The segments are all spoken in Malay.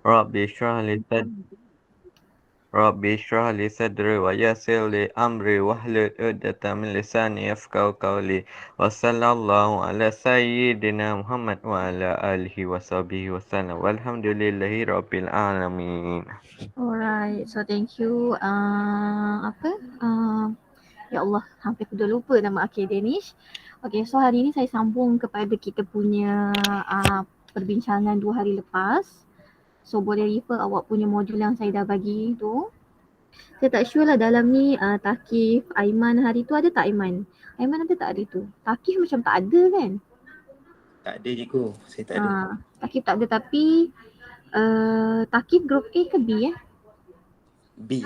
Rabbi shrah li sad Rabbi shrah li sadri wa yassir li amri wahlul 'uqdatam min lisani yafqahu qawli. Wa sallallahu ala sayyidina Muhammad wa ala alihi wa sahbihi wa sallam. Walhamdulillahi rabbil alamin. Alright, so thank you. Apa? Ya Allah, hampir aku dah lupa nama akhir Danish. Okay, so hari ni saya sambung kepada kita punya perbincangan 2 hari lepas. So boleh refer awak punya modul yang saya dah bagi tu. Saya tak sure lah dalam ni Takif, Aiman hari tu ada tak Aiman? Aiman ada tak hari tu? Takif macam tak ada kan? Tak ada cikgu, saya tak ada. Takif tak ada tapi Takif group A ke B B.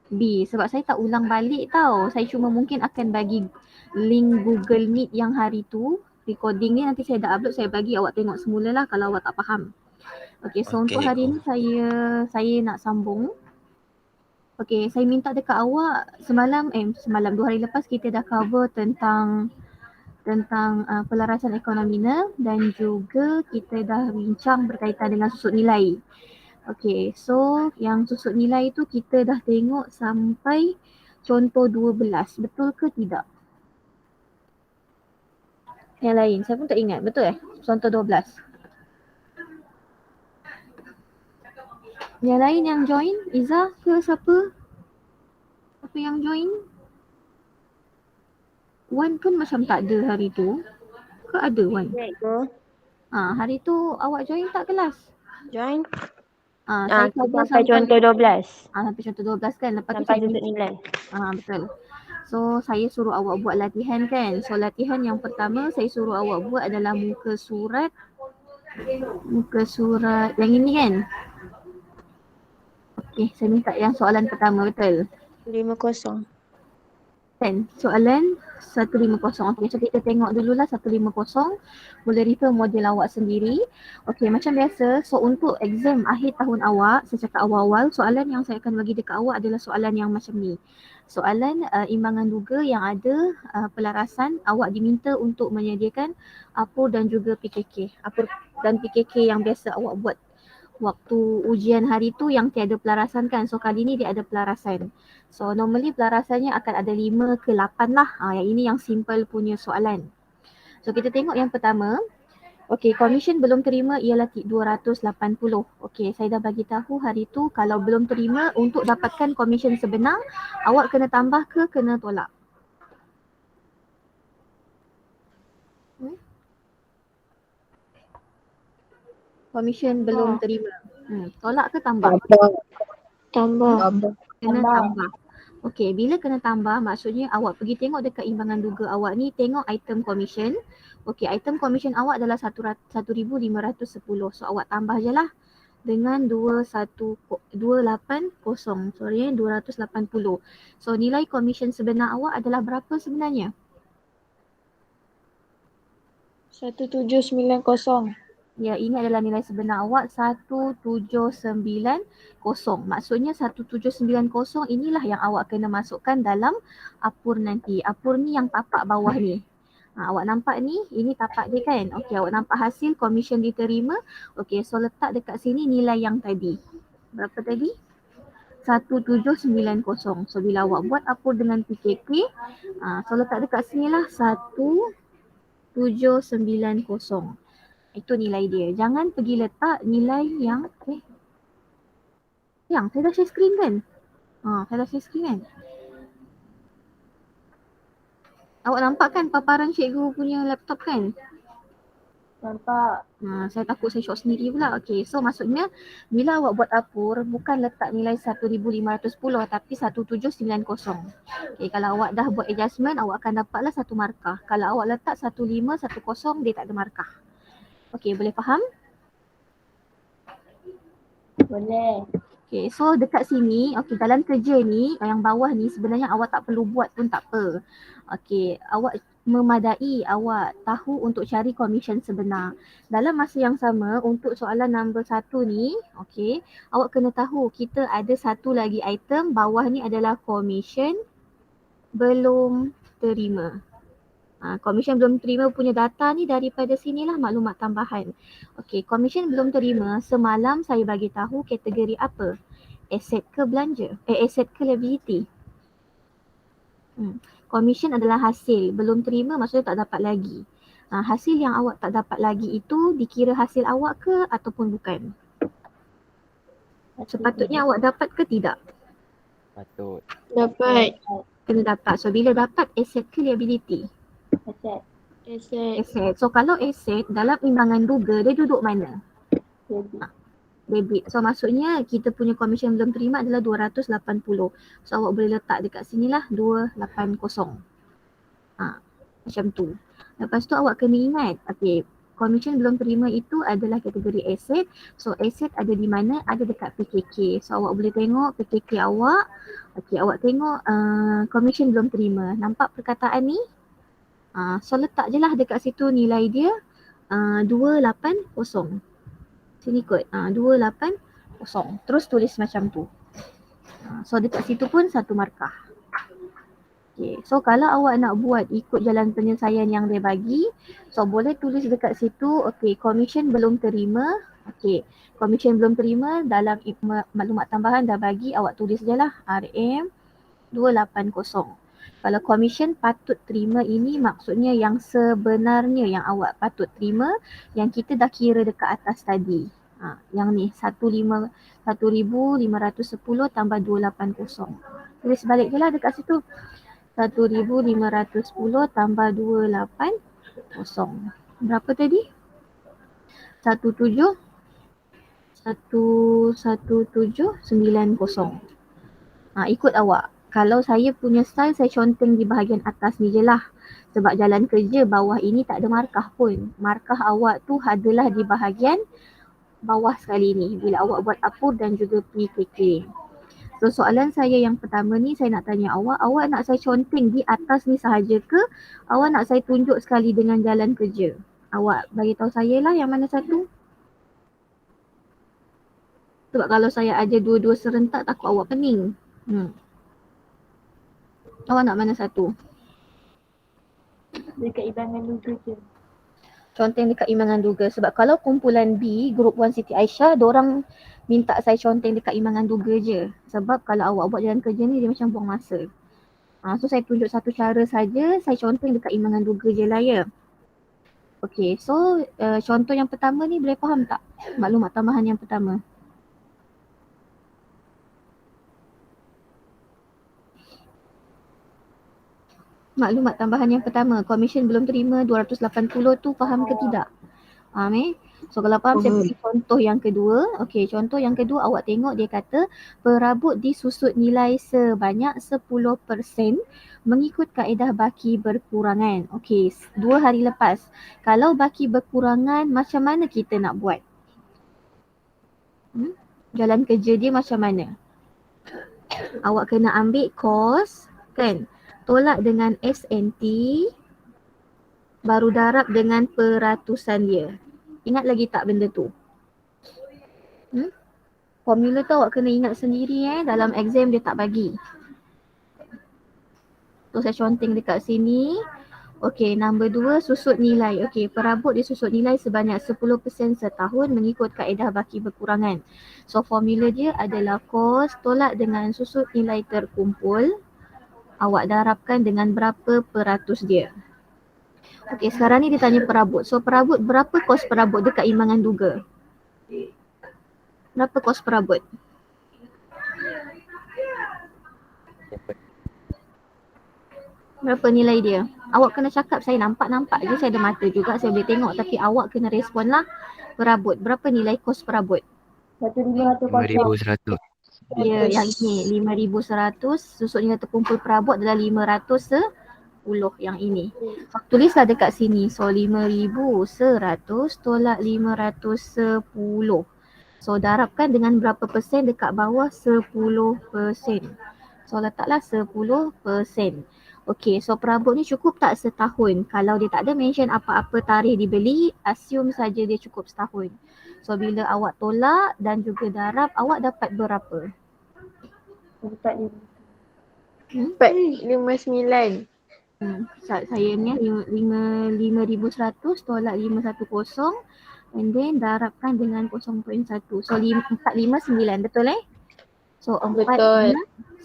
B sebab saya tak ulang balik tau. Saya cuma mungkin akan bagi link Google Meet yang hari tu. Recording ni nanti saya dah upload, saya bagi awak tengok semula lah kalau awak tak faham. Okay, so Okey, untuk hari cikgu. ni saya nak sambung. Okay, saya minta dekat awak semalam 2 hari lepas kita dah cover tentang pelarasan ekonomi dan juga kita dah bincang berkaitan dengan susut nilai. Okay, so yang susut nilai tu kita dah tengok sampai contoh 12. Betul ke tidak? Yang lain, saya pun tak ingat. Betul contoh 12. Yang lain yang join, Izzah ke siapa? Siapa yang join? Wan pun macam tak ada hari tu. Ke ada Wan? Cikgu. Hari tu awak join tak kelas? Join. Saya cover sampai contoh 12. Sampai contoh 12 kan. Lepas Sampai tu susut nilai. betul. So saya suruh awak buat latihan kan. So latihan yang pertama saya suruh awak buat adalah muka surat yang ini kan. Okay, saya minta yang soalan pertama, betul? 50. Kan? Soalan 150. Okay, so kita tengok dululah 150. Boleh refer model awak sendiri. Okay, macam biasa. So untuk exam akhir tahun awak, saya cakap awal-awal, soalan yang saya akan bagi dekat awak adalah soalan yang macam ni. Soalan imbangan duga yang ada pelarasan, awak diminta untuk menyediakan APUR dan juga PKK. APUR dan PKK yang biasa awak buat waktu ujian hari tu yang tiada pelarasan kan. So kali ni dia ada pelarasan. So normally pelarasannya akan ada 5 ke 8 lah. Yang ini yang simple punya soalan. So kita tengok yang pertama. Okey, komisen belum terima ialah 280. Okey, saya dah bagi tahu hari tu kalau belum terima untuk dapatkan komisen sebenar, awak kena tambah ke kena tolak? Komisen belum terima. Tolak ke tambah? Tambah. Kena tambah. Okey, bila kena tambah maksudnya awak pergi tengok dekat imbangan duga awak ni, tengok item komisen. Okey, item komisen awak adalah 1,510. So awak tambah je lah dengan 280. 280. So nilai komisen sebenar awak adalah berapa sebenarnya? 1790. Ya, ini adalah nilai sebenar awak 1790. Maksudnya 1790 inilah yang awak kena masukkan dalam APUR nanti. APUR ni yang tapak bawah ni. Awak nampak ni, ini tapak dia kan. Okey, awak nampak hasil komisen diterima. Okey, so letak dekat sini nilai yang tadi. Berapa tadi? 1790. So bila awak buat APUR dengan PKK, so letak dekat sini lah 1790. Itu nilai dia. Jangan pergi letak nilai yang saya dah share screen kan? Saya dah share screen kan? Awak nampak kan paparan cikgu punya laptop kan? Nampak. Saya takut saya short sendiri pula. Okay, so maksudnya bila awak buat APUR bukan letak nilai 1510 tapi 1790. Okay, kalau awak dah buat adjustment awak akan dapatlah 1 markah. Kalau awak letak 1510 dia tak ada markah. Okay, boleh faham? Boleh. Okay, so dekat sini, dalam kerja ni, yang bawah ni sebenarnya awak tak perlu buat pun tak apa. Okay, awak memadai awak tahu untuk cari komisen sebenar. Dalam masa yang sama, untuk soalan nombor 1 ni, awak kena tahu kita ada satu lagi item, bawah ni adalah komisen belum terima. Commission belum terima punya data ni daripada sinilah maklumat tambahan. Okey, commission belum terima, semalam saya bagi tahu kategori apa? Aset ke belanja? Aset ke liability? Commission adalah hasil, belum terima maksudnya tak dapat lagi. Hasil yang awak tak dapat lagi itu dikira hasil awak ke ataupun bukan? Sepatutnya awak dapat ke tidak? Patut. Dapat. Kena dapat. So bila dapat, aset ke liability? Aset. Aset. So kalau aset dalam imbangan duga, dia duduk mana? Debit. So maksudnya kita punya commission belum terima adalah 280. So awak boleh letak dekat sinilah 280. Macam tu. Lepas tu awak kena ingat, commission belum terima itu adalah kategori aset. So aset ada di mana? Ada dekat PKK. So awak boleh tengok PKK awak. Awak tengok commission belum terima. Nampak perkataan ni? So letak je lah dekat situ nilai dia 280. Sini kot 280. Terus tulis macam tu. So dekat situ pun satu markah. So kalau awak nak buat ikut jalan penyelesaian yang dia bagi, so boleh tulis dekat situ, commission belum terima. Commission belum terima, dalam maklumat tambahan dah bagi, awak tulis je lah RM 280. Kalau commission patut terima ini maksudnya yang sebenarnya yang awak patut terima, yang kita dah kira dekat atas tadi. Yang ni 1,510 tambah 280. Tulis balik je lah dekat situ. 1,510 tambah 280. Berapa tadi? 1790. Ikut awak. Kalau saya punya style, saya conteng di bahagian atas ni je lah. Sebab jalan kerja bawah ini tak ada markah pun. Markah awak tu adalah di bahagian bawah sekali ni. Bila awak buat apur dan juga PKK. So soalan saya yang pertama ni saya nak tanya awak nak saya conteng di atas ni sahaja ke? Awak nak saya tunjuk sekali dengan jalan kerja? Awak bagi tahu saya lah yang mana satu. Sebab kalau saya ajar dua-dua serentak takut awak pening. Awak nak mana satu? Dekat imbangan duga je. Conteng dekat imbangan duga. Sebab kalau kumpulan B, Group 1 Siti Aisyah, diorang minta saya conteng dekat imbangan duga je. Sebab kalau awak buat jalan kerja ni dia macam buang masa. So saya tunjuk satu cara saja, saya conteng dekat imbangan duga je lah ya. So contoh yang pertama ni boleh faham tak? Maklumat tambahan yang pertama. Maklumat tambahan yang pertama, commission belum terima 280 tu faham ke tidak? Faham So kalau faham saya beri contoh yang kedua. Contoh yang kedua awak tengok dia kata perabot disusut nilai sebanyak 10% mengikut kaedah baki berkurangan. 2 hari lepas. Kalau baki berkurangan macam mana kita nak buat? Jalan kerja dia macam mana? Awak kena ambil kos kan? Tolak dengan SNT, baru darab dengan peratusan dia. Ingat lagi tak benda tu? Formula tu awak kena ingat sendiri dalam exam dia tak bagi. So saya conteng dekat sini. Nombor 2 susut nilai. Perabot dia susut nilai sebanyak 10% setahun mengikut kaedah baki berkurangan. So formula dia adalah kos tolak dengan susut nilai terkumpul. Awak darabkan dengan berapa peratus dia. Sekarang ni dia tanya perabot. So perabot, berapa kos perabot dekat imbangan duga? Berapa kos perabot? Berapa nilai dia? Awak kena cakap, saya nampak je, saya ada mata juga, saya boleh tengok, tapi awak kena respon lah. Perabot, berapa nilai kos perabot? 1,500. Ya, yang ini 5,100. Susut nilai terkumpul perabot adalah 510 yang ini. Tulislah dekat sini. So 5,100 tolak 510. So darabkan dengan berapa persen dekat bawah? 10%. So letaklah 10%. So perabot ni cukup tak setahun? Kalau dia tak ada mention apa-apa tarikh dibeli, assume saja dia cukup setahun. So bila awak tolak dan juga darab, awak dapat berapa? Dapat 459. Saya ni 5,100 tolak 510 and then darabkan dengan 0.1. So 459 betul So Betul.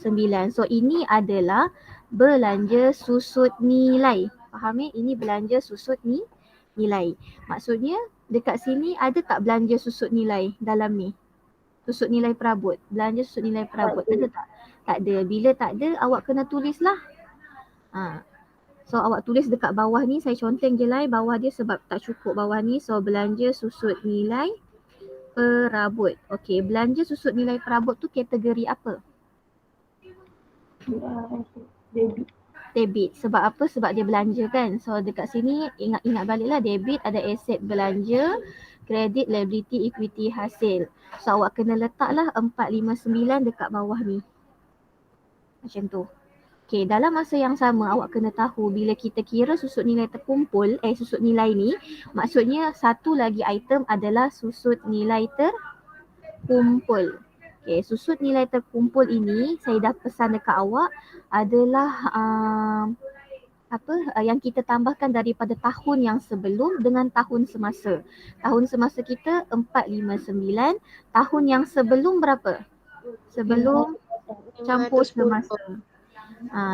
459. So ini adalah belanja susut nilai. Faham Ini belanja susut nilai. Maksudnya dekat sini ada tak belanja susut nilai dalam ni? Susut nilai perabot. Belanja susut nilai perabot. Ada tak? Tak ada. Bila tak ada, awak kena tulislah. So awak tulis dekat bawah ni, saya conteng je bawah dia sebab tak cukup bawah ni. So belanja susut nilai perabot. Okey, belanja susut nilai perabot tu kategori apa? Debit. Debit. Sebab apa? Sebab dia belanja kan. So dekat sini ingat baliklah, debit ada aset belanja, kredit, liability, equity, hasil. So awak kena letaklah 459 dekat bawah ni. Macam tu. Okay, dalam masa yang sama awak kena tahu bila kita kira susut nilai terkumpul, susut nilai ni, maksudnya satu lagi item adalah susut nilai terkumpul. Okay, susut nilai terkumpul ini saya dah pesan dekat awak adalah yang kita tambahkan daripada tahun yang sebelum dengan tahun semasa. Tahun semasa kita 459, tahun yang sebelum berapa? Sebelum campur semasa.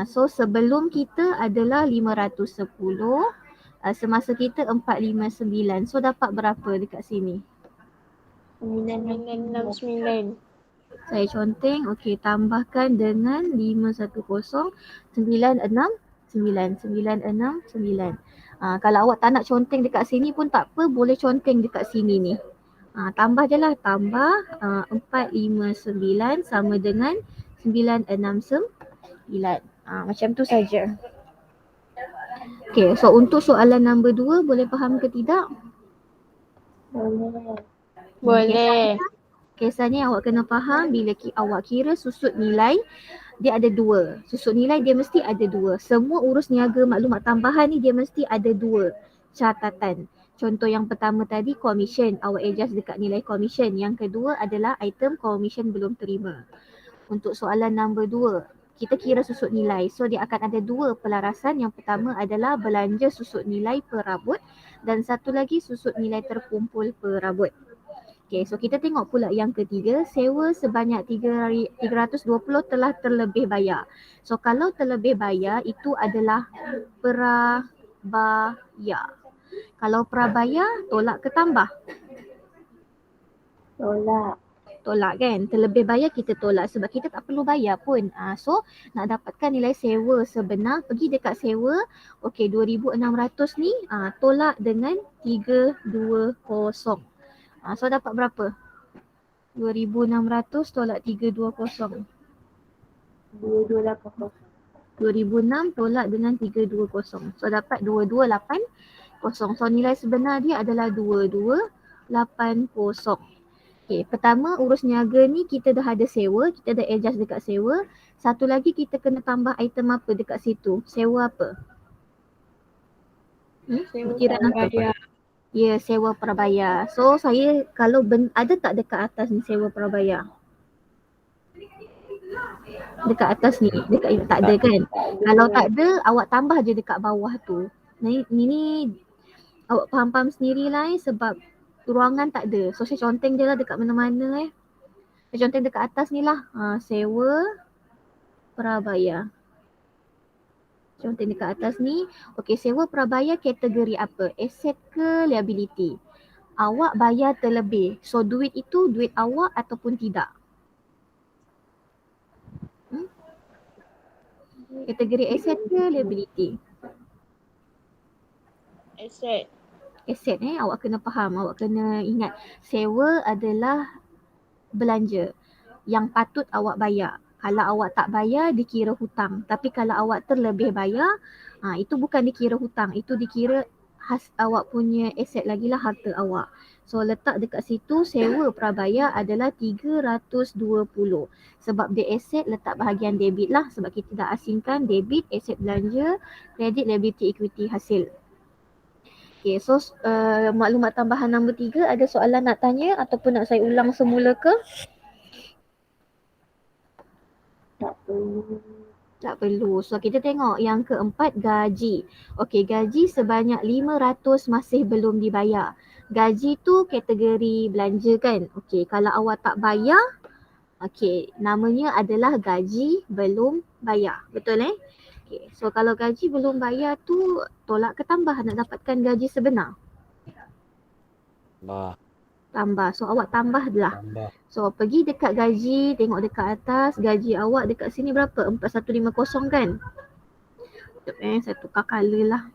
So sebelum kita adalah 510, semasa kita 459. So dapat berapa dekat sini? 969. Saya conteng, okey, tambahkan dengan 510, 969. Kalau awak tak nak conteng dekat sini pun tak apa, boleh conteng dekat sini ni. Tambah je lah, tambah 459 sama dengan 969. Macam tu saja. Okay, so untuk soalan nombor 2 boleh faham ke tidak? Boleh. Kesannya awak kena faham bila awak kira susut nilai, dia ada dua. Susut nilai dia mesti ada dua. Semua urus niaga maklumat tambahan ni dia mesti ada dua catatan. Contoh yang pertama tadi commission, awak adjust dekat nilai commission. Yang kedua adalah item commission belum terima. Untuk soalan nombor 2, kita kira susut nilai. So dia akan ada dua pelarasan. Yang pertama adalah belanja susut nilai perabot dan satu lagi susut nilai terkumpul perabot. Okay, so kita tengok pula yang ketiga, sewa sebanyak 320 telah terlebih bayar. So kalau terlebih bayar itu adalah prabayar. Kalau prabayar tolak ke tambah? Tolak kan, terlebih bayar kita tolak sebab kita tak perlu bayar pun. So nak dapatkan nilai sewa sebenar, pergi dekat sewa, okey 2,600 ni tolak dengan 320. So dapat berapa? 2,600 tolak 320. 2280. 2,006 tolak dengan 320. So dapat 2280. So nilai sebenar dia adalah 2280. Okay, pertama urus niaga ni kita dah ada sewa, kita dah adjust dekat sewa. Satu lagi kita kena tambah item apa dekat situ? Sewa apa? Butiran apa? Ya, sewa prabayar. So saya kalau ada tak dekat atas ni sewa prabayar? Dekat atas ni, dekat tak ada kan? Kalau tak ada, awak tambah je dekat bawah tu. Ni awak faham-faham sendirilah sebab ruangan tak ada. So saya conteng je lah dekat mana-mana Saya conteng dekat atas ni lah. Sewa prabayar. Conteng dekat atas ni. Okey, sewa prabayar kategori apa? Aset ke liability? Awak bayar terlebih. So duit itu duit awak ataupun tidak? Kategori aset ke liability? Aset. Aset awak kena faham, awak kena ingat sewa adalah belanja yang patut awak bayar. Kalau awak tak bayar dikira hutang, tapi kalau awak terlebih bayar itu bukan dikira hutang, itu dikira awak punya aset lagi lah, harta awak. So letak dekat situ sewa prabayar adalah 320 sebab dia aset, letak bahagian debit lah sebab kita dah asingkan debit, aset belanja, kredit, liability, equity, hasil. Okay, so maklumat tambahan nombor 3, ada soalan nak tanya ataupun nak saya ulang semula ke? Tak perlu. Tak perlu. So kita tengok yang keempat, gaji. Okey, gaji sebanyak 500 masih belum dibayar. Gaji tu kategori belanja kan? Okey, kalau awak tak bayar, okey, namanya adalah gaji belum bayar. Betul eh? Okey, so kalau gaji belum bayar tu tolak ke tambah nak dapatkan gaji sebenar? Tambah. So awak tambah lah. So pergi dekat gaji, tengok dekat atas, gaji awak dekat sini berapa? 4150 kan? Sekejap saya tukar colour lah.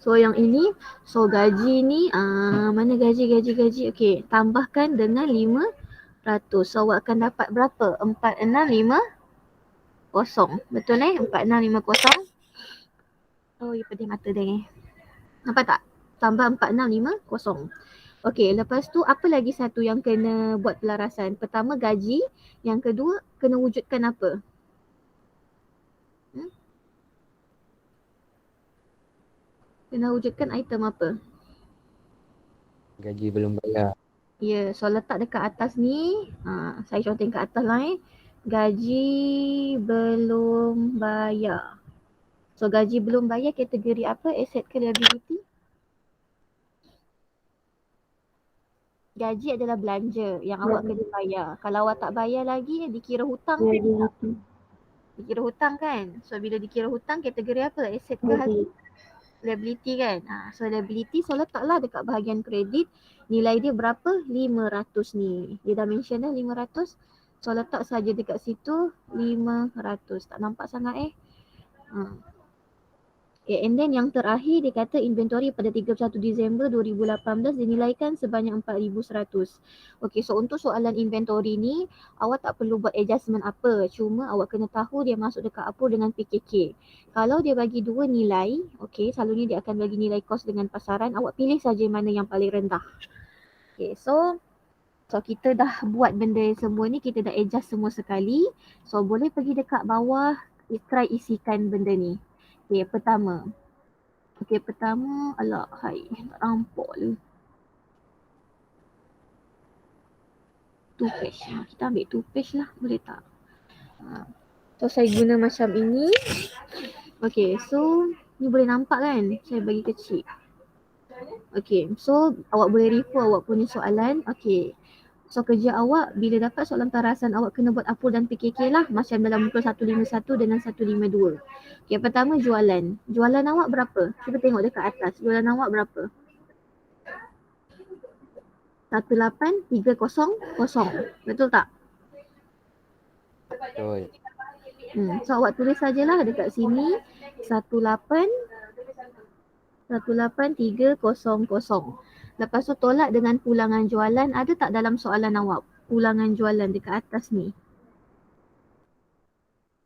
So yang ini, so gaji ni, mana gaji. Okey, tambahkan dengan 500. So awak akan dapat berapa? 4650. Betul 4650. Oh, ya pedih mata dah Nampak tak? Tambah 4650. Okey, lepas tu apa lagi satu yang kena buat pelarasan? Pertama gaji, yang kedua kena wujudkan apa? Kena wujudkan item apa? Gaji belum bayar. Ya, so letak dekat atas ni, saya contohin kat atas lah Gaji belum bayar. So gaji belum bayar kategori apa? Asset ke liability? Gaji adalah belanja yang awak kena bayar. Kalau awak tak bayar lagi, dikira hutang ke tak? Dikira hutang kan? So bila dikira hutang kategori apa? Asset ke hasil? Liability kan? So liability, so letaklah dekat bahagian kredit. Nilai dia berapa? 500 ni. Dia dah mention dah 500. So letak saja dekat situ 500. Tak nampak sangat Okay, and then yang terakhir dia kata inventory pada 31 Disember 2018 dinilaikan sebanyak 4,100. Okay, so untuk soalan inventory ni awak tak perlu buat adjustment apa. Cuma awak kena tahu dia masuk dekat apa dengan PKK. Kalau dia bagi dua nilai, okay, selalunya dia akan bagi nilai kos dengan pasaran. Awak pilih saja mana yang paling rendah. Okay, so kita dah buat benda semua ni, kita dah adjust semua sekali. So boleh pergi dekat bawah, try isikan benda ni. Okay, pertama, alah hai, tak nampak le. Two page. Kita ambil two page lah, boleh tak? So saya guna macam ini. Okay, so ni boleh nampak kan? Saya bagi kecil. Okay, so awak boleh refer awak punya soalan. Okay, so kerja awak bila dapat soalan pelarasan awak kena buat apul dan PKK lah macam dalam muka 151 dengan 152. Okay, pertama jualan. Jualan awak berapa? Cuba tengok dekat atas. Jualan awak berapa? 18300. Betul tak? Betul. So awak tulis sajalah dekat sini 18300. Lepas tu tolak dengan pulangan jualan. Ada tak dalam soalan awak pulangan jualan dekat atas ni?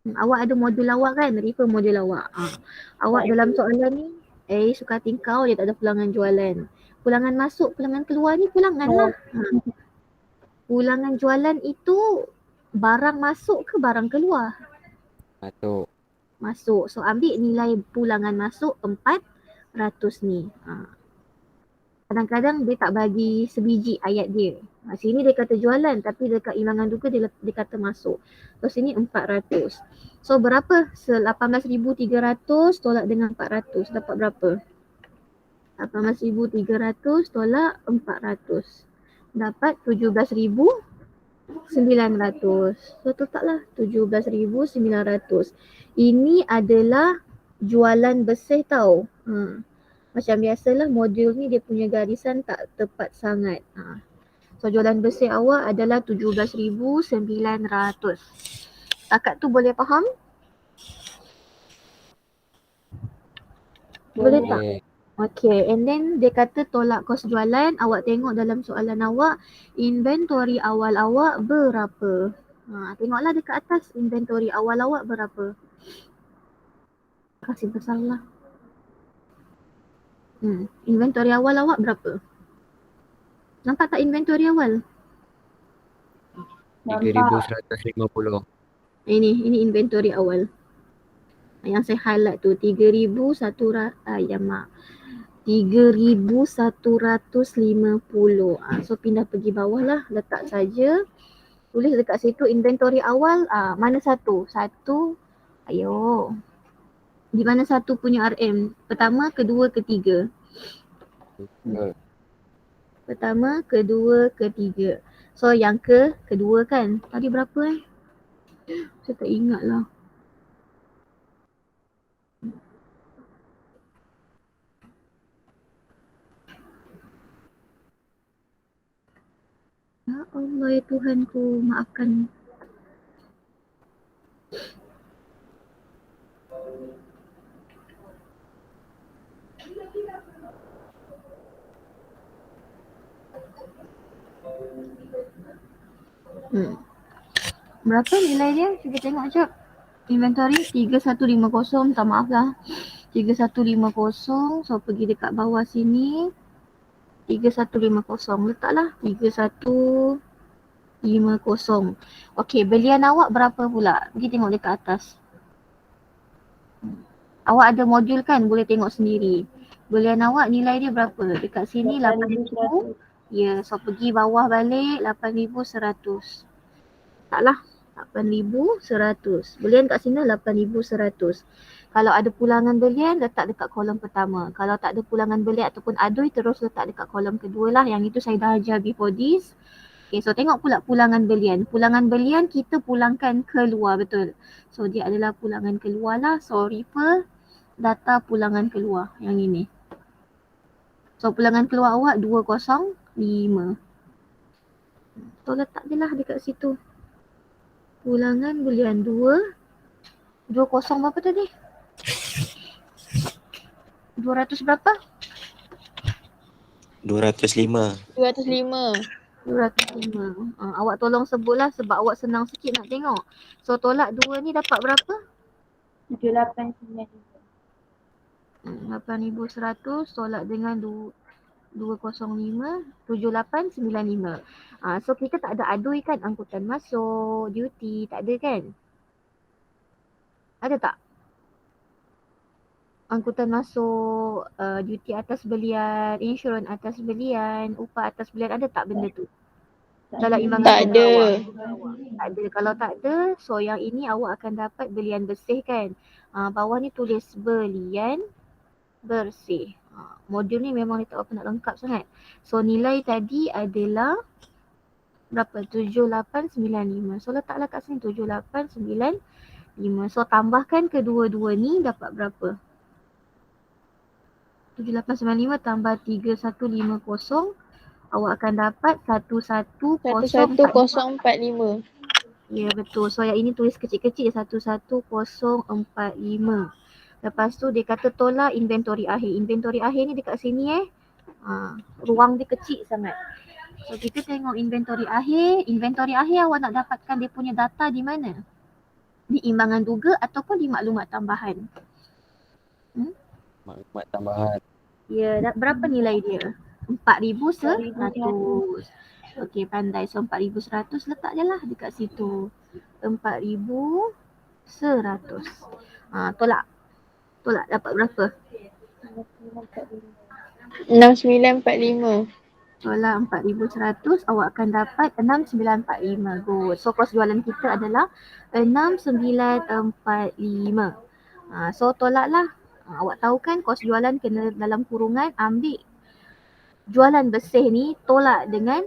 Awak ada modul awak kan? Refer modul awak. Awak dalam soalan ni, suka hati kau dia tak ada pulangan jualan. Pulangan masuk, pulangan keluar ni pulangan lah. Pulangan jualan itu barang masuk ke barang keluar? Masuk. So ambil nilai pulangan masuk 400 ni. Kadang-kadang dia tak bagi sebiji ayat dia. Sini dia kata jualan tapi dekat hilangan duga dia kata masuk. So sini 400. So berapa? 18,300 tolak dengan 400. Dapat berapa? 18,300 tolak 400. Dapat 17,900. So letaklah 17,900. Ini adalah jualan bersih tau. Macam biasalah modul ni dia punya garisan tak tepat sangat. So jualan bersih awak adalah 17,900. Takat tu boleh faham? Boleh tak? Okay, and then dia kata tolak kos jualan. Awak tengok dalam soalan awak, inventory awal awak berapa? Tengoklah dekat atas, inventory awal awak berapa? Kasih besar lah. Inventory awal awak berapa? Nampak tak inventory awal? 3,150. Ini inventory awal. Yang saya highlight tu 3,100. 3,150. So pindah pergi bawah lah, letak saja. Tulis dekat situ inventory awal, mana satu? Satu, ayo. Di mana satu punya RM? Pertama, kedua, ketiga. Pertama, kedua, ketiga. So yang kedua kan? Tadi berapa Saya tak ingat lah. Ya Allah ya Tuhanku, maafkan. Berapa nilai dia? Kita tengok jap. Inventory 3150, minta maaf lah. 3150, so pergi dekat bawah sini. 3150, letaklah 3150. Okey, belian awak berapa pula? Pergi tengok dekat atas. Awak ada modul kan, boleh tengok sendiri. Belian awak nilai dia berapa? Dekat sini 8,000. Ya, so pergi bawah balik 8,100. Taklah, 8,100. Belian kat sini 8,100. Kalau ada pulangan belian, letak dekat kolom pertama. Kalau tak ada pulangan belian ataupun adui, terus letak dekat kolom kedua lah. Yang itu saya dah ajar before this. Okay, so tengok pula pulangan belian. Pulangan belian kita pulangkan keluar, betul. So dia adalah pulangan keluar lah. So refer data pulangan keluar yang ini. So pulangan keluar awak 205. So letak je lah dekat situ. Pulangan belian 20 berapa tadi? 200 berapa? 205. 205. 205. Awak tolong sebutlah sebab awak senang sikit nak tengok. So tolak 2 ni dapat berapa? 7895. 8,100 tolak dengan 205, 7895. So kita tak ada adui kan, angkutan masuk, duty, tak ada kan? Ada tak? Angkutan masuk, duty atas belian, insurans atas belian, upah atas belian, ada tak benda tu? Dalam imbangan Tak benda ada. awak? Tak ada. Kalau tak ada, so yang ini awak akan dapat belian bersih kan? Bawah ni tulis belian bersih. Modul ni memang dia tak apa nak lengkap sangat. So nilai tadi adalah berapa? 7895. So letaklah kat sini 7895. So tambahkan kedua-dua ni dapat berapa? 7895 tambah 3150. Awak akan dapat 11045. Ya betul. So yang ini tulis kecil-kecil 11045. Lepas tu dia kata tolak inventory akhir. Inventory akhir ni dekat sini ruang dia kecil sangat. So kita tengok inventory akhir. Inventory akhir awak nak dapatkan dia punya data di mana? Di imbangan duga ataupun di maklumat tambahan? Maklumat tambahan. Ya, berapa nilai dia? 4,100. Okey, pandai. So 4,100 letak je lah dekat situ. 4,100. Tolak. Tolak dapat berapa? 6945. Tolak 4,100, awak akan dapat 6945. Good. So kos jualan kita adalah 6945. So tolaklah. Awak tahu kan kos jualan kena dalam kurungan, ambil jualan bersih ni tolak dengan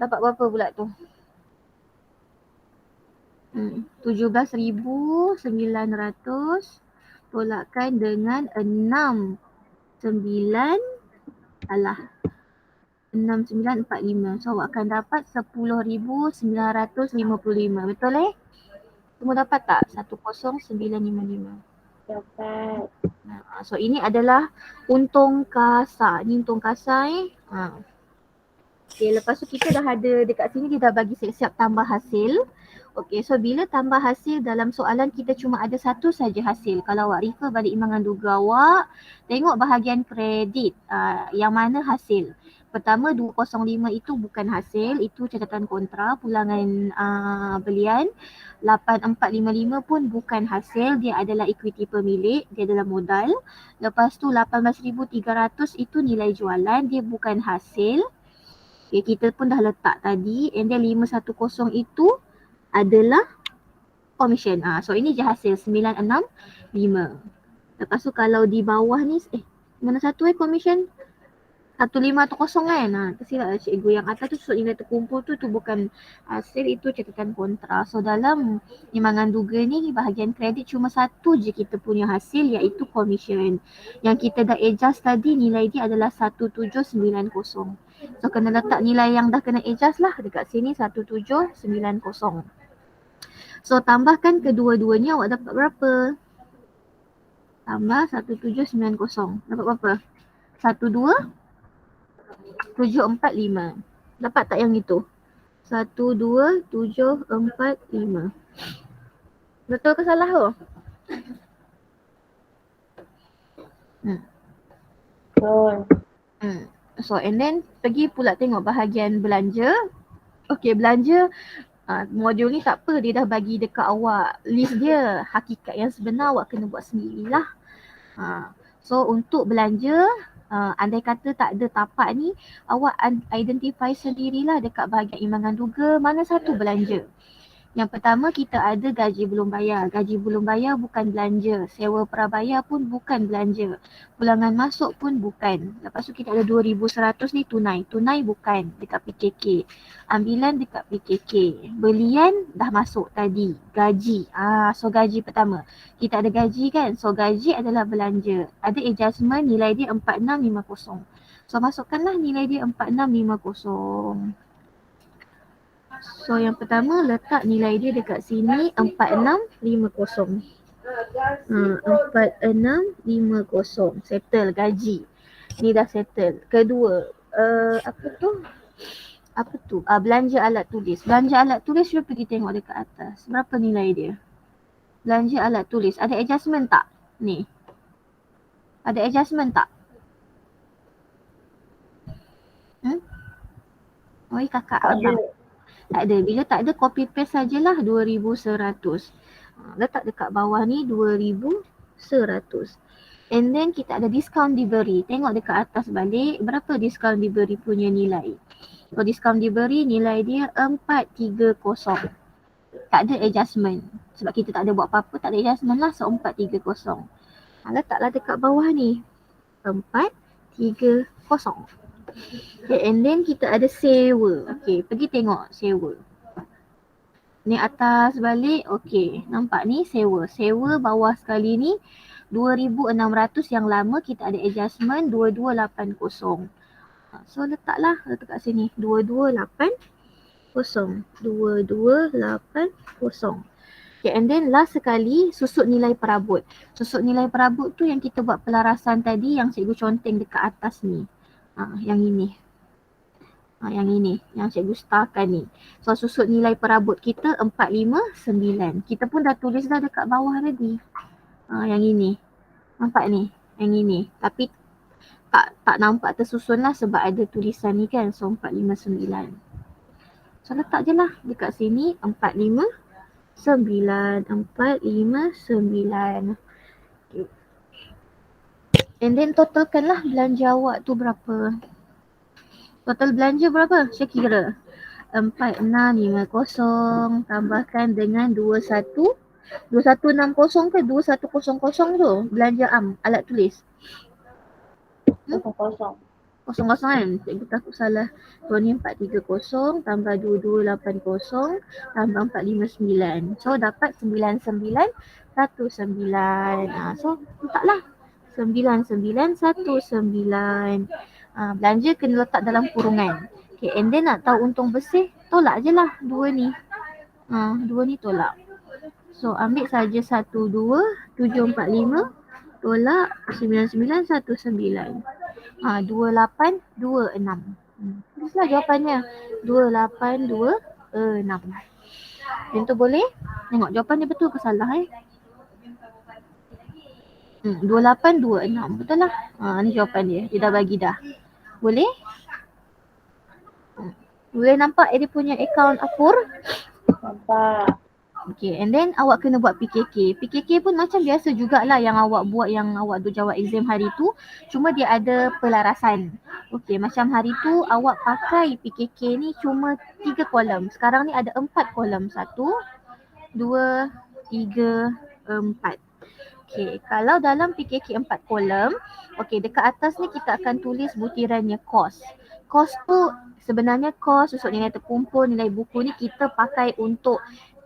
dapat berapa pula tu? 17,900 tolakkan dengan 6945. So awak akan dapat 10,955. Betul Semua dapat tak? 10955. Dapat. So ini adalah untung kasar. Ni untung kasar Okay, lepas tu kita dah ada dekat sini dia dah bagi siap-siap tambah hasil. Okay, so bila tambah hasil dalam soalan kita cuma ada satu saja hasil. Kalau awak refer balik imbangan duga awak, tengok bahagian kredit yang mana hasil. pertama 205 itu bukan hasil, itu catatan kontra, pulangan belian. 8455 pun bukan hasil, dia adalah equity pemilik, dia adalah modal. Lepas tu 18,300 itu nilai jualan, dia bukan hasil. Okay, kita pun dah letak tadi. And then 510 itu adalah commission. So ini je hasil 965. Lepas tu kalau di bawah ni, mana satu commission? 15 atau kosong kan? Tersilap lah cikgu. Yang atas tu susut nilai terkumpul tu bukan hasil, itu catatan kontra. So dalam imbangan duga ni bahagian kredit cuma satu je kita punya hasil, iaitu commission. Yang kita dah adjust tadi nilai dia adalah 1790. So kena letak nilai yang dah kena adjust lah dekat sini 1790. So tambahkan kedua-duanya, awak dapat berapa? Tambah 1790. Dapat berapa? 12745. Dapat tak yang itu? 12745. Betul ke salah tu? Betul. So and then pergi pula tengok bahagian belanja. Okay, belanja modul ni tak apa, dia dah bagi dekat awak list dia. Hakikat yang sebenar awak kena buat sendirilah. So untuk belanja, andai kata tak ada tapak ni, awak identify sendirilah dekat bahagian imbangan duga mana satu belanja. Yang pertama kita ada gaji belum bayar. Gaji belum bayar bukan belanja. Sewa prabayar pun bukan belanja. Pulangan masuk pun bukan. Lepas tu kita ada 2,100 ni tunai. Tunai bukan dekat PKK. Ambilan dekat PKK. Belian dah masuk tadi. Gaji. So gaji pertama. Kita ada gaji kan. So gaji adalah belanja. Ada adjustment nilai dia 4650. So masukkanlah nilai dia 4650. So yang pertama letak nilai dia dekat sini 4650. 4650. Settle gaji. Ni dah settle. Kedua, apa tu? Belanja alat tulis. Belanja alat tulis cuba pergi tengok dekat atas. Berapa nilai dia? Belanja alat tulis. Ada adjustment tak? Ni. Ada adjustment tak? Oi kakak abang. Tak ada. Bila tak ada, copy paste sajalah 2100. Letak dekat bawah ni 2100. And then kita ada discount diberi. Tengok dekat atas balik berapa discount diberi punya nilai. So discount diberi nilai dia 430. Tak ada adjustment. Sebab kita tak ada buat apa-apa, tak ada adjustment lah. So 430. Letaklah dekat bawah ni 430. Okay, and then kita ada sewa. Okay, pergi tengok sewa. Ni atas balik. Okay, nampak ni sewa. Sewa bawah sekali ni 2,600 yang lama kita ada adjustment 2280. So letaklah dekat sini 2280. 2280. Okay, and then last sekali susut nilai perabot. Susut nilai perabot tu yang kita buat pelarasan tadi yang cikgu conteng dekat atas ni. Yang ini. Yang ini. Yang cikgu starkan ni. So susut nilai perabot kita 459. Kita pun dah tulis dah dekat bawah tadi. Yang ini. Nampak ni? Yang ini. Tapi tak nampak tersusun lah sebab ada tulisan ni kan. So 459. So letak je lah dekat sini 459. 459. Okay. And then totalkan lah belanja awak tu berapa. Total belanja berapa? Saya kira 4650 tambahkan dengan 2160 ke 2100 tu belanja alat tulis. Kosong. Kan? Cikgu takut salah. So ni 430 tambah 2280 tambah 459. So dapat 9919. So letaklah 9919. Belanja kena letak dalam kurungan. Okay, and then nak tahu untung bersih, tolak je lah dua ni. Dua ni tolak. So ambil saja 12745 tolak 9919. 2826. Tulislah jawapannya. 2826. Yang tu boleh? Tengok jawapan dia betul ke salah 2826. Betul lah. Ni jawapan dia. Dia dah bagi dah. Boleh? Boleh nampak dia punya account Apur? Nampak. Okay, and then awak kena buat PKK. PKK pun macam biasa jugalah yang awak buat yang awak tu jawab exam hari tu. Cuma dia ada pelarasan. Okay, macam hari tu awak pakai PKK ni cuma 3 kolom. Sekarang ni ada 4 kolom. 1, 2, 3, 4. Okay, kalau dalam PKK 4 kolom, okay, dekat atas ni kita akan tulis butirannya kos. Kos tu sebenarnya kos, susut nilai terkumpul, nilai buku ni kita pakai untuk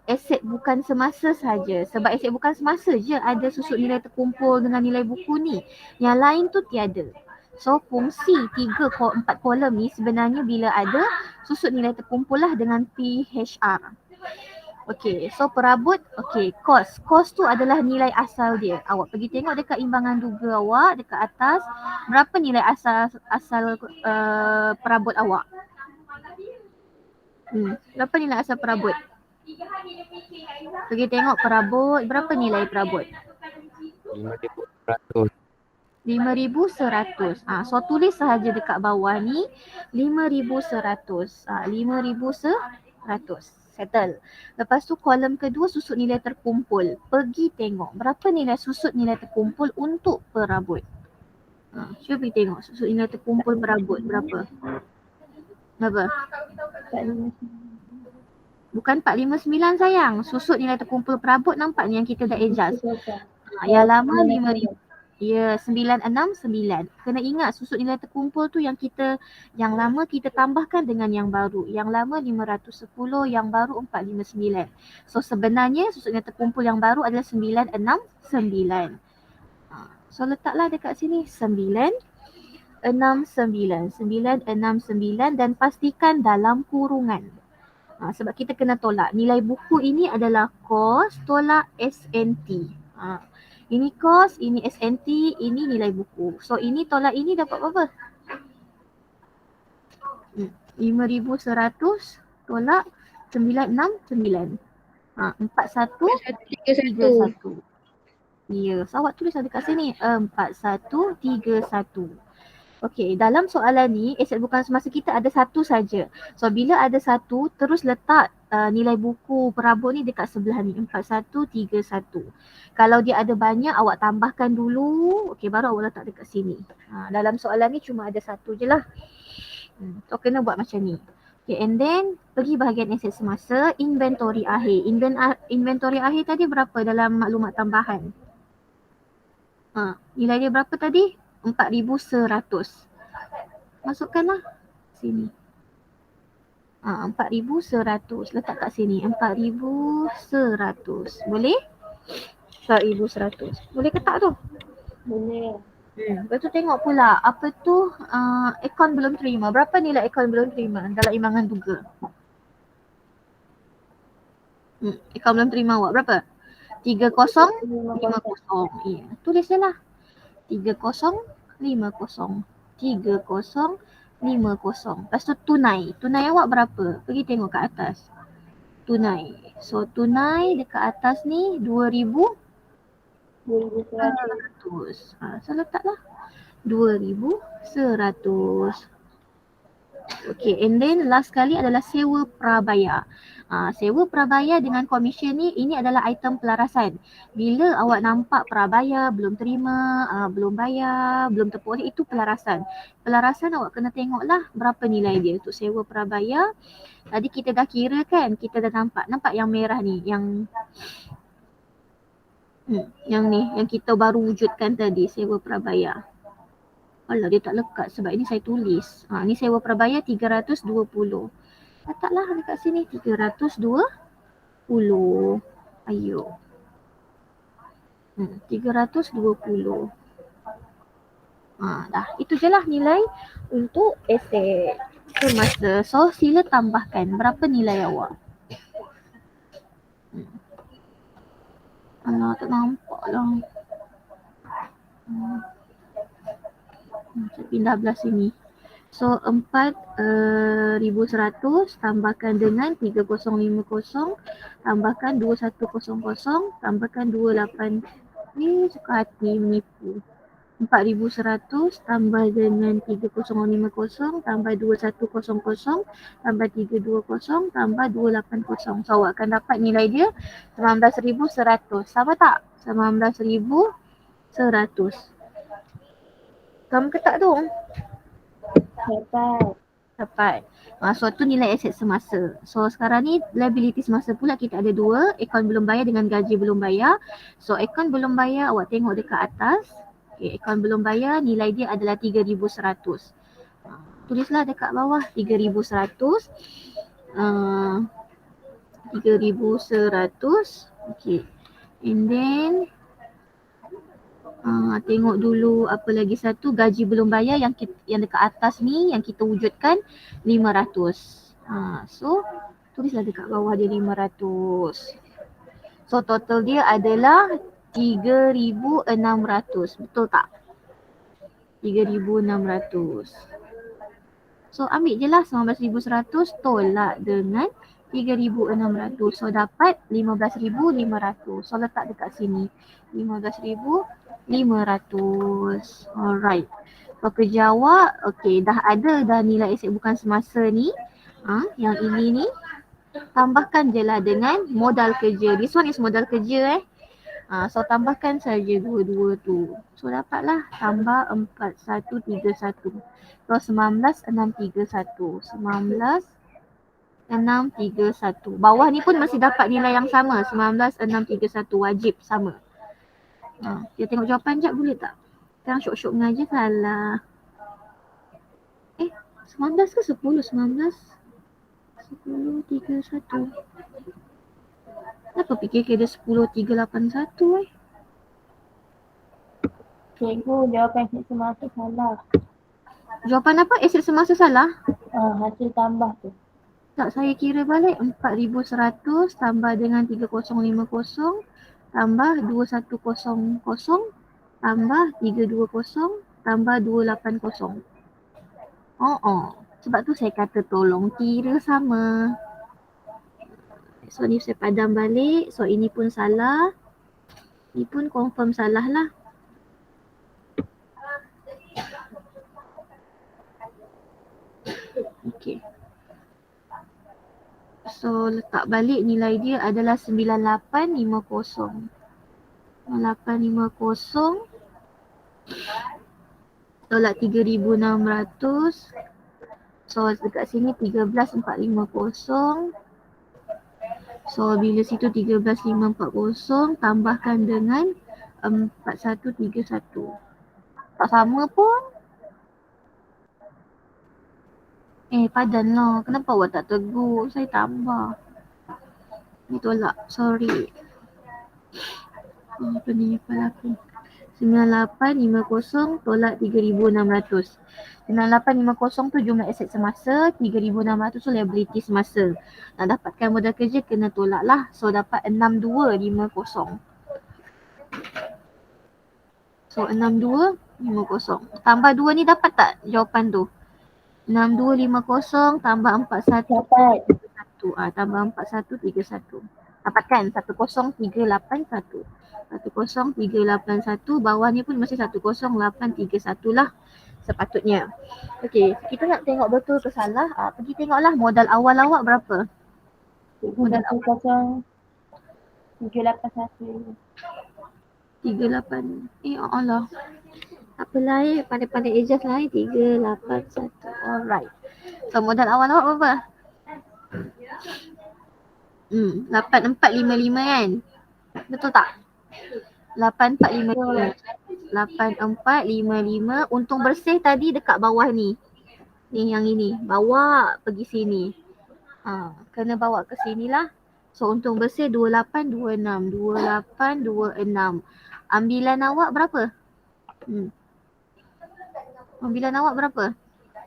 aset bukan semasa saja. Sebab aset bukan semasa je ada susut nilai terkumpul dengan nilai buku ni. Yang lain tu tiada. So fungsi 3 4 kolom ni sebenarnya bila ada susut nilai terkumpul lah dengan PHR. Okey, so perabot, okey, kos. Kos tu adalah nilai asal dia. Awak pergi tengok dekat imbangan duga awak dekat atas, berapa nilai asal perabot awak? Berapa nilai asal perabot? Pergi tengok perabot, berapa nilai perabot? 5,100. 5,100. So tulis sahaja dekat bawah ni 5,100. 5,100. Settle. Lepas tu kolom kedua susut nilai terkumpul. Pergi tengok berapa nilai susut nilai terkumpul untuk perabot. Cuba pergi tengok susut nilai terkumpul perabot berapa? Berapa? Bukan 459 sayang. Susut nilai terkumpul perabot nampak ni yang kita dah adjust. Yang lama 5,000. Ya, 969. Kena ingat susut nilai terkumpul tu yang lama kita tambahkan dengan yang baru. Yang lama 510, yang baru 459. So sebenarnya susut nilai terkumpul yang baru adalah 969. So letaklah dekat sini 969 dan pastikan dalam kurungan. Sebab kita kena tolak. Nilai buku ini adalah kos tolak SNT. Ini kos, ini SNT, ini nilai buku. So ini tolak ini dapat berapa? 5,100 tolak 969. 4131. Ya, so awak tulis ada kat sini 4131. Okey, dalam soalan ni aset bukan semasa kita ada satu saja. So bila ada satu, terus letak nilai buku perabot ni dekat sebelah ni 4131. Kalau dia ada banyak, awak tambahkan dulu. Okey, baru awak letak dekat sini. Dalam soalan ni cuma ada satu je lah. So kena buat macam ni. Okay, and then pergi bahagian aset semasa, inventory akhir. Inventory akhir tadi berapa dalam maklumat tambahan? Nilai dia berapa tadi? 4,100. Masukkanlah sini. 4,100. Letak kat sini. 4,100. Boleh? 4,100. Boleh ketak tu? Boleh. Lepas tu tengok pula apa tu akaun belum terima. Berapa nilai akaun belum terima dalam imbangan duga? Akaun belum terima awak berapa? 3050. Ya, tulis je lah. 3050. 3050. Lepas tu tunai. Tunai awak berapa? Pergi tengok kat atas. Tunai. So tunai dekat atas ni 2,100. So letaklah 2,100. Okay, and then last kali adalah sewa prabayar. Sewa prabayar dengan komisen ni, ini adalah item pelarasan. Bila awak nampak prabayar, belum terima, belum bayar, belum terpoleh, itu pelarasan. Pelarasan awak kena tengoklah berapa nilai dia untuk sewa prabayar. Tadi kita dah kira kan, kita dah nampak yang merah ni, yang ni, yang kita baru wujudkan tadi, sewa prabayar. Alah, dia tak lekat sebab ini saya tulis. Ni sewa prabayar 320. Letaklah dekat sini 320. Ayo. 320. Dah. Itu je lah nilai untuk aset semasa. So sila tambahkan berapa nilai awak. Alah, tak nampak lah. Saya pindah belah sini. So 4,100 tambahkan dengan 3050 tambahkan 2100 tambahkan 28. Ni suka hati menipu. 4,100 tambah dengan 3050 tambah 2100 tambah 320 tambah 280. So awak akan dapat nilai dia 19,100. Sama tak? 19,100. Kamu ke tak tu? Dapat. Dapat. So tu nilai aset semasa. So sekarang ni liability semasa pula kita ada dua, akaun belum bayar dengan gaji belum bayar. So akaun belum bayar awak tengok dekat atas. Okay, akaun belum bayar nilai dia adalah 3,100. Tulislah dekat bawah 3,100. 3,100. Okay. And then tengok dulu apa lagi satu, gaji belum bayar yang dekat atas ni yang kita wujudkan 500. So tulislah dekat bawah dia 500. So total dia adalah 3,600. Betul tak? 3,600. So ambil je lah 19,100 tolak dengan 3,600. So dapat 15,500. So letak dekat sini 15,500. Alright. So kerja awak, okay, dah ada dah nilai aset bukan semasa ni. Yang ini ni tambahkan je lah dengan modal kerja. This one is modal kerja so tambahkan saja dua-dua tu. So dapatlah tambah 4131. So 19,631. 19,631. Bawah ni pun masih dapat nilai yang sama. 19,631 wajib sama. Kita tengok jawapan jap boleh tak? Sekarang syok-syok mengajar salah. 19 ke 10? 19 10,31. Kenapa fikir kira 10,381 Cikgu, jawapan aset semasa salah. Jawapan apa? Aset semasa salah? Hasil tambah tu. Tak, saya kira balik 4,100 tambah dengan 3,050 tambah 2,100 tambah 320 tambah 280. Sebab tu saya kata tolong kira sama. So ni saya padam balik. So ini pun salah. Ini pun confirm salah lah. Okay. So letak balik nilai dia adalah 9850. 9850 tolak 3,600. So dekat sini 13,450. So bila situ 13,540 tambahkan dengan 4131. Tak sama pun. Padan lah. Kenapa awak tak tegur? Saya tambah. Ni tolak. Sorry. Apa ni kepala aku. 9850 tolak 3,600. 9850 tu jumlah aset semasa, 3,600 tu liability semasa. Nak dapatkan modal kerja kena tolak lah. So dapat 6250. So 6250. Tambah 2 ni dapat tak jawapan tu? 6250 tambah 41. Dapat. Tambah 4131. Dapatkan 10381. 10381, bawah ni pun masih 10831 lah sepatutnya. Okey, kita nak tengok betul ke salah. Pergi tengoklah modal awal awak berapa. Modal awal 381. 38. Allah. Apalah pandai-pandai adjust lah 381. Alright. So modal awal awak berapa? 8455 kan? Betul tak? 8455. 8455. Untung bersih tadi dekat bawah ni. Ni yang ini. Bawa pergi sini. Kena bawa ke sini lah. So untung bersih 2826. 2826. Ambilan awak berapa? Ambilan awak berapa?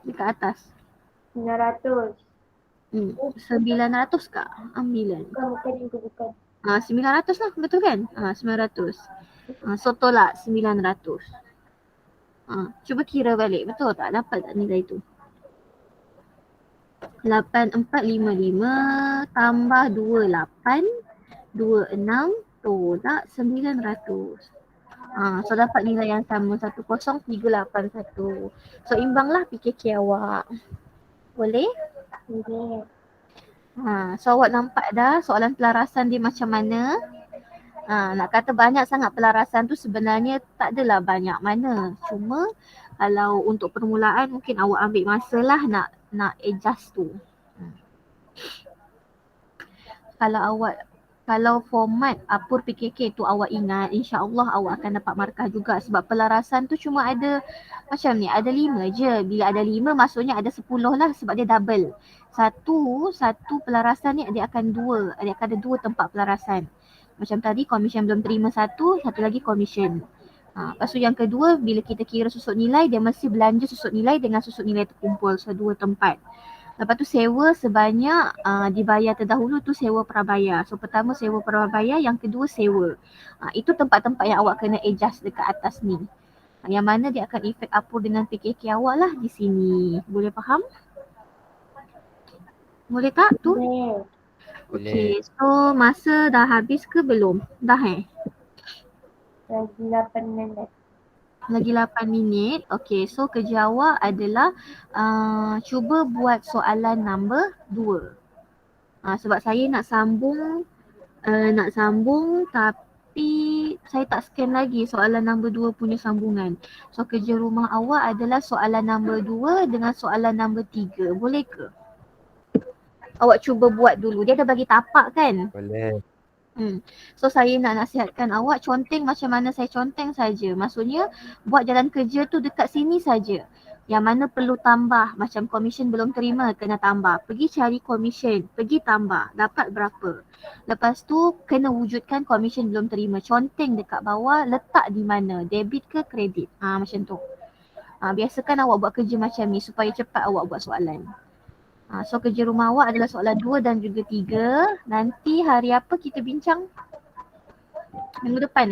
Dekat atas. 900. 900 kak ambilan? Bukan. 900 lah, betul kan? 900. So tolak 900. Cuba kira balik, betul tak? Dapat tak nilai tu? 8455 tambah 2826 tolak 900. So dapat nilai yang sama 10381. So imbanglah PKK awak. Boleh? Boleh. So awak nampak dah soalan pelarasan dia macam mana? Nak kata banyak sangat pelarasan tu sebenarnya tak adalah banyak mana. Cuma kalau untuk permulaan mungkin awak ambil masa lah nak adjust tu. Kalau format Apur PKK tu awak ingat, insya-Allah awak akan dapat markah juga sebab pelarasan tu cuma ada macam ni, ada 5 je. Bila ada 5 maksudnya ada 10 lah sebab dia double. Satu pelarasan ni dia akan ada 2 tempat pelarasan. Macam tadi komisen belum terima satu lagi komisen. Lepas tu yang kedua bila kita kira susut nilai dia mesti belanja susut nilai dengan susut nilai terkumpul. So 2 tempat. Lepas tu sewa sebanyak dibayar terdahulu tu sewa prabayar. So pertama sewa prabayar, yang kedua sewa. Itu tempat-tempat yang awak kena adjust dekat atas ni. Yang mana dia akan efek Apur dengan PKK awak lah di sini. Boleh faham? Boleh tak tu? Boleh. Okay, so masa dah habis ke belum? Dah Lagi 8 minit. Lagi 8 minit. Okay, so kerja awak adalah cuba buat soalan nombor 2. Sebab saya nak sambung tapi saya tak scan lagi soalan nombor 2 punya sambungan. So kerja rumah awak adalah soalan nombor 2 dengan soalan nombor 3. Boleh ke? Awak cuba buat dulu. Dia dah bagi tapak kan? Boleh. So saya nak nasihatkan awak conteng macam mana saya conteng saja. Maksudnya buat jalan kerja tu dekat sini saja. Yang mana perlu tambah, macam komisen belum terima kena tambah. Pergi cari komisen, pergi tambah, dapat berapa. Lepas tu kena wujudkan komisen belum terima. Conteng dekat bawah, letak di mana, debit ke kredit. Macam tu. Biasakan awak buat kerja macam ni supaya cepat awak buat soalan. So kerja rumah awak adalah soalan 2 dan juga 3. Nanti hari apa kita bincang? Minggu depan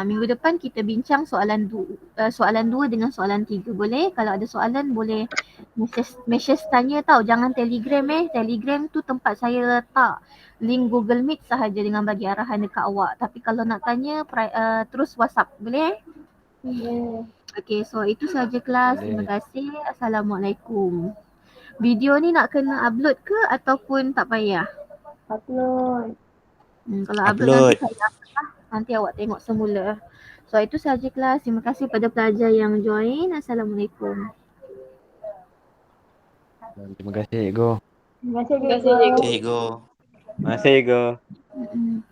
minggu depan kita bincang soalan 2 dengan soalan 3. Boleh? Kalau ada soalan boleh message tanya tau. Jangan Telegram Telegram tu tempat saya letak link Google Meet sahaja dengan bagi arahan dekat awak. Tapi kalau nak tanya terus WhatsApp. Boleh? Boleh. Okay, so itu sahaja kelas. Terima kasih. Assalamualaikum. Video ni nak kena upload ke ataupun tak payah? Upload. Kalau upload nanti saya upload lah. Nanti awak tengok semula. So itu sahaja kelas. Terima kasih pada pelajar yang join. Assalamualaikum. Terima kasih, Cikgu. Terima kasih, Cikgu. Terima kasih, Go. Mm-mm.